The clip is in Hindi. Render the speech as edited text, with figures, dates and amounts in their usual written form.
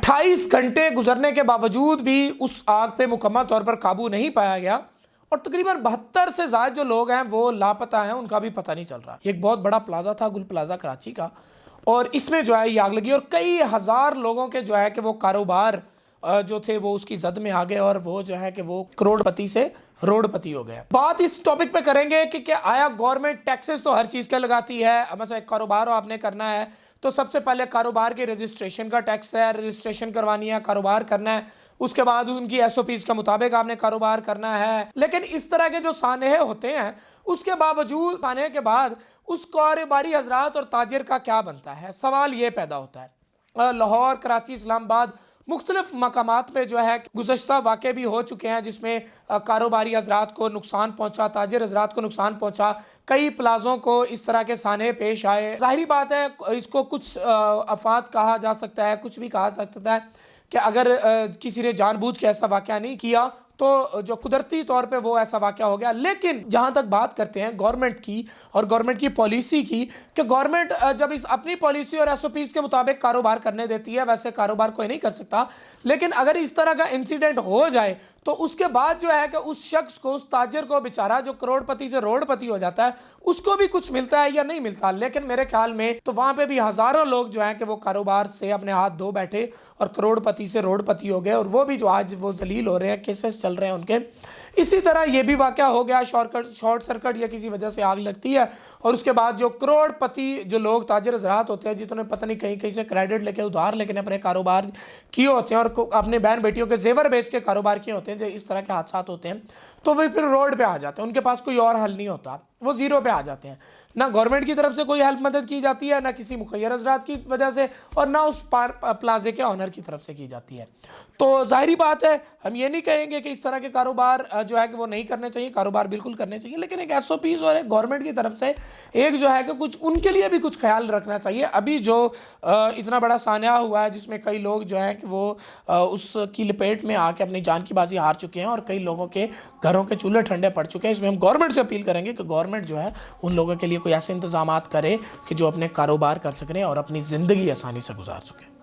28 घंटे गुजरने के बावजूद भी उस आग पे मुकम्मल तौर पर काबू नहीं पाया गया और तकरीबन 72 से ज़्यादा जो लोग हैं वो लापता हैं, उनका भी पता नहीं चल रहा। एक बहुत बड़ा प्लाजा था गुल प्लाजा कराची का, और इसमें जो है ये आग लगी और कई हज़ार लोगों के जो है कि वो कारोबार जो थे वो उसकी जद में आ गए और वो जो है कि वो करोड़पति से रोडपति हो गया। बात इस टॉपिक पे करेंगे कि क्या आया गवर्नमेंट टैक्सेस तो हर चीज़ के लगाती है। मतलब एक कारोबार आपने करना है तो सबसे पहले कारोबार के रजिस्ट्रेशन का टैक्स है, रजिस्ट्रेशन करवानी है, कारोबार करना है, उसके बाद उनकी SOPs के मुताबिक आपने कारोबार करना है। लेकिन इस तरह के जो सानहे होते हैं उसके बावजूद सानहे के बाद उस कारोबारी हजरात और ताजिर का क्या बनता है, सवाल ये पैदा होता है। लाहौर, कराची, इस्लामाबाद मुख्तलिफ मकामात पे जो है गुज़श्ता वाक़े भी हो चुके हैं जिसमें कारोबारी हजरात को नुकसान पहुंचा, ताजिर हजरात को नुकसान पहुंचा, कई प्लाज़ों को इस तरह के साने पेश आए। ज़ाहिरी बात है इसको कुछ आफात कहा जा सकता है, कुछ भी कहा जा सकता है कि अगर किसी ने जानबूझ के ऐसा वाक़या नहीं किया तो जो कुदरती तौर पे वो ऐसा वाक़या हो गया। लेकिन जहाँ तक बात करते हैं गवर्नमेंट की और गवर्नमेंट की पॉलिसी की, कि गवर्नमेंट जब इस अपनी पॉलिसी और SOPs के मुताबिक कारोबार करने देती है, वैसे कारोबार कोई नहीं कर सकता, लेकिन अगर इस तरह का इंसिडेंट हो जाए तो उसके बाद जो है कि उस शख्स को, उस ताजिर को बेचारा जो करोड़पति से रोडपति हो जाता है, उसको भी कुछ मिलता है या नहीं मिलता। लेकिन मेरे ख्याल में तो वहाँ पे भी हज़ारों लोग जो हैं कि वो कारोबार से अपने हाथ धो बैठे और करोड़पति से रोडपति हो गए, और वो भी जो आज वो जलील हो रहे हैं, केसेस चल रहे हैं उनके। इसी तरह ये भी वाक़या हो गया, शॉर्ट सर्किट या किसी वजह से आग लगती है और उसके बाद जो करोड़पति जो लोग ताजिर हज़रात होते हैं, जिन्होंने पता नहीं कहीं कहीं से क्रेडिट लेके उधार लेके अपने कारोबार किए होते हैं और अपने बहन बेटियों के जेवर बेच के कारोबार किए होते हैं, जो इस तरह के हादसा होते हैं, तो वे फिर रोड पे आ जाते हैं। उनके पास कोई और हल नहीं होता, वो ज़ीरो पे आ जाते हैं। ना गवर्नमेंट की तरफ से कोई हेल्प मदद की जाती है, ना किसी मुखैर हजरात की वजह से, और ना उस प्लाजे के ऑनर की तरफ से की जाती है। तो जाहिर बात है हम ये नहीं कहेंगे कि इस तरह के कारोबार जो है कि वो नहीं करने चाहिए, कारोबार बिल्कुल करने चाहिए, लेकिन एक SOPs और एक गवर्नमेंट की तरफ से एक जो है कि कुछ उनके लिए भी कुछ ख्याल रखना चाहिए। अभी जो इतना बड़ा सान्या हुआ है जिसमें कई लोग जो है कि वो उसकी लपेट में आके अपनी जान की बाजी हार चुके हैं और कई लोगों के घरों के चूल्हे ठंडे पड़ चुके हैं, इसमें हम गवर्नमेंट से अपील करेंगे कि गवर्नमेंट जो है उन लोगों के लिए कोई ऐसे इंतजामात करे कि जो अपने कारोबार कर सकें और अपनी ज़िंदगी आसानी से गुजार सकें।